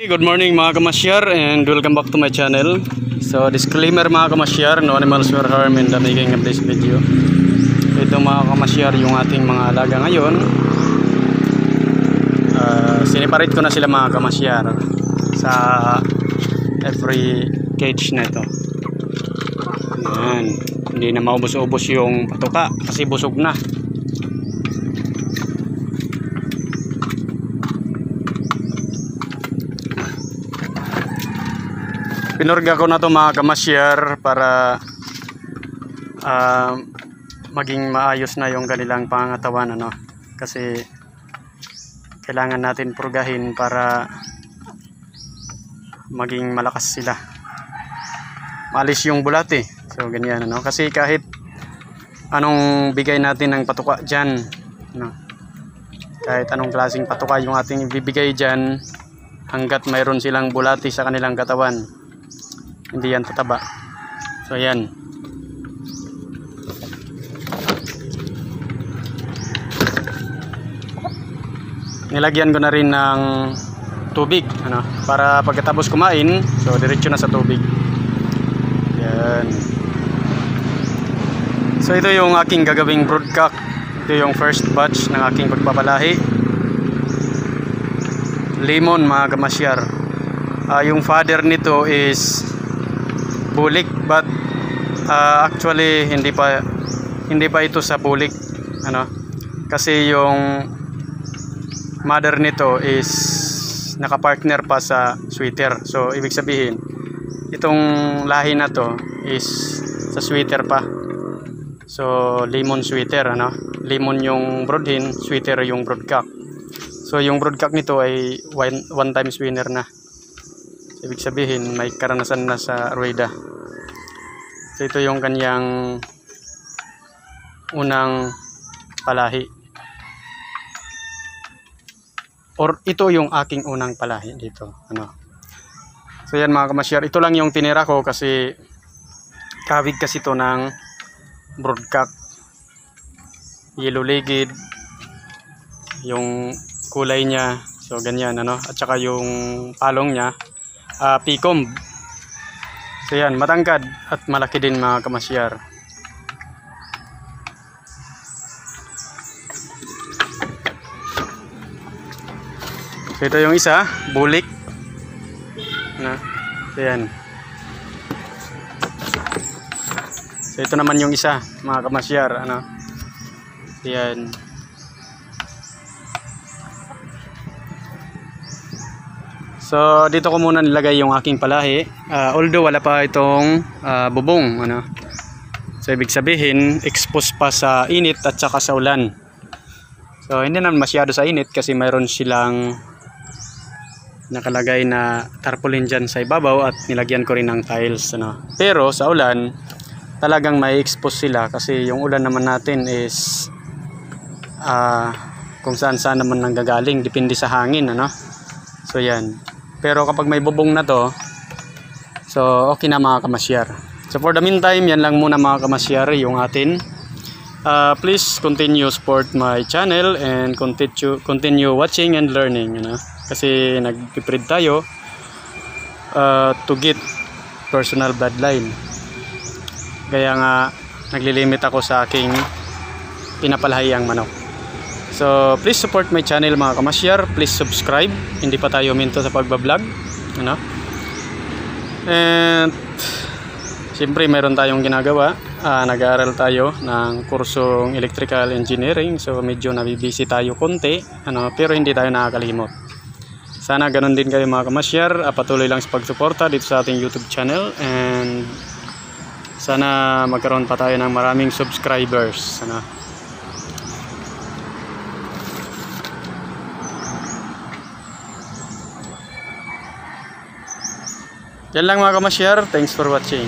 Good morning mga kamasyar and welcome back to my channel. So disclaimer mga kamasyar, no animals were harmed in the making of this video. Ito mga kamasyar yung ating mga alaga ngayon. Siniparate ko na sila mga kamasyar sa every cage na ito. Ayan. Hindi na maubos-ubos yung patuka kasi busog na. Pinurga ko na to mga kamasyar para maging maayos na yung kanilang pangangatawan, ano? Kasi kailangan natin purgahin para maging malakas sila, maalis yung bulate. So ganyan, ano? Kasi kahit anong bigay natin ng patuka dyan, no? Kahit anong klaseng patuka yung ating ibibigay dyan, hanggat mayroon silang bulate sa kanilang katawan, hindi yan tataba. So ayan. Nilagyan ko na rin ng tubig, ano, para pagkatapos kumain, so diretso na sa tubig. Ayan. So ito yung aking gagawing broodcock. Ito yung first batch ng aking pagpapalahi. Lemon mga kamasyar. Yung father nito is bulik, but actually hindi pa ito sa bulik, ano, kasi yung mother nito is nakapartner pa sa sweater. So ibig sabihin itong lahi na to is sa sweater pa. So lemon sweater, ano, lemon yung broodhen, sweater yung broodcock. So yung broodcock nito ay one times winner na. Ibig sabihin may karanasan na sa rueda. So ito yung kanyang unang palahi, or ito yung aking unang palahi dito, ano. So yan mga kamasyar, ito lang yung tinira ko kasi kawig kasi ito ng broodcock, yellow legged yung kulay niya. So ganyan, ano, at saka yung palong niya Pecom. So yan, matangkad at malaki din mga kamasyar. So ito yung isa, bulik, na. So yan. So ito naman yung isa mga kamasyar, ano. So yan. So dito ko muna nilagay yung aking palahi, although wala pa itong bubong, ano. So ibig sabihin exposed pa sa init at saka sa ulan. So hindi naman masyado sa init kasi mayroon silang nakalagay na tarpaulin dyan sa ibabaw at nilagyan ko rin ng tiles, ano. Pero sa ulan talagang may expose sila kasi yung ulan naman natin is kung saan saan naman nanggagaling, depende sa hangin, ano. So yan. Pero kapag may bubong na to, so okay na mga kamasyar. So for the meantime, yan lang muna mga kamasyar yung atin. Please continue support my channel and continue watching and learning, you know? Kasi nag-breed tayo to get personal bloodline. Kaya nga naglilimit ako sa aking pinapalahiyang manok. So please support my channel mga kamasyar. Please subscribe. Hindi pa tayo minto sa pagbablog, ano? And siyempre meron tayong ginagawa. Nag-aaral tayo ng kursong electrical engineering. So medyo nabibisi tayo konti, ano, pero hindi tayo nakakalimot. Sana ganun din kayo mga kamasyar. Patuloy lang sa pagsuporta dito sa ating YouTube channel. And sana magkaroon pa tayo ng maraming subscribers, ano. Yan lang mga kamasyar. Thanks for watching.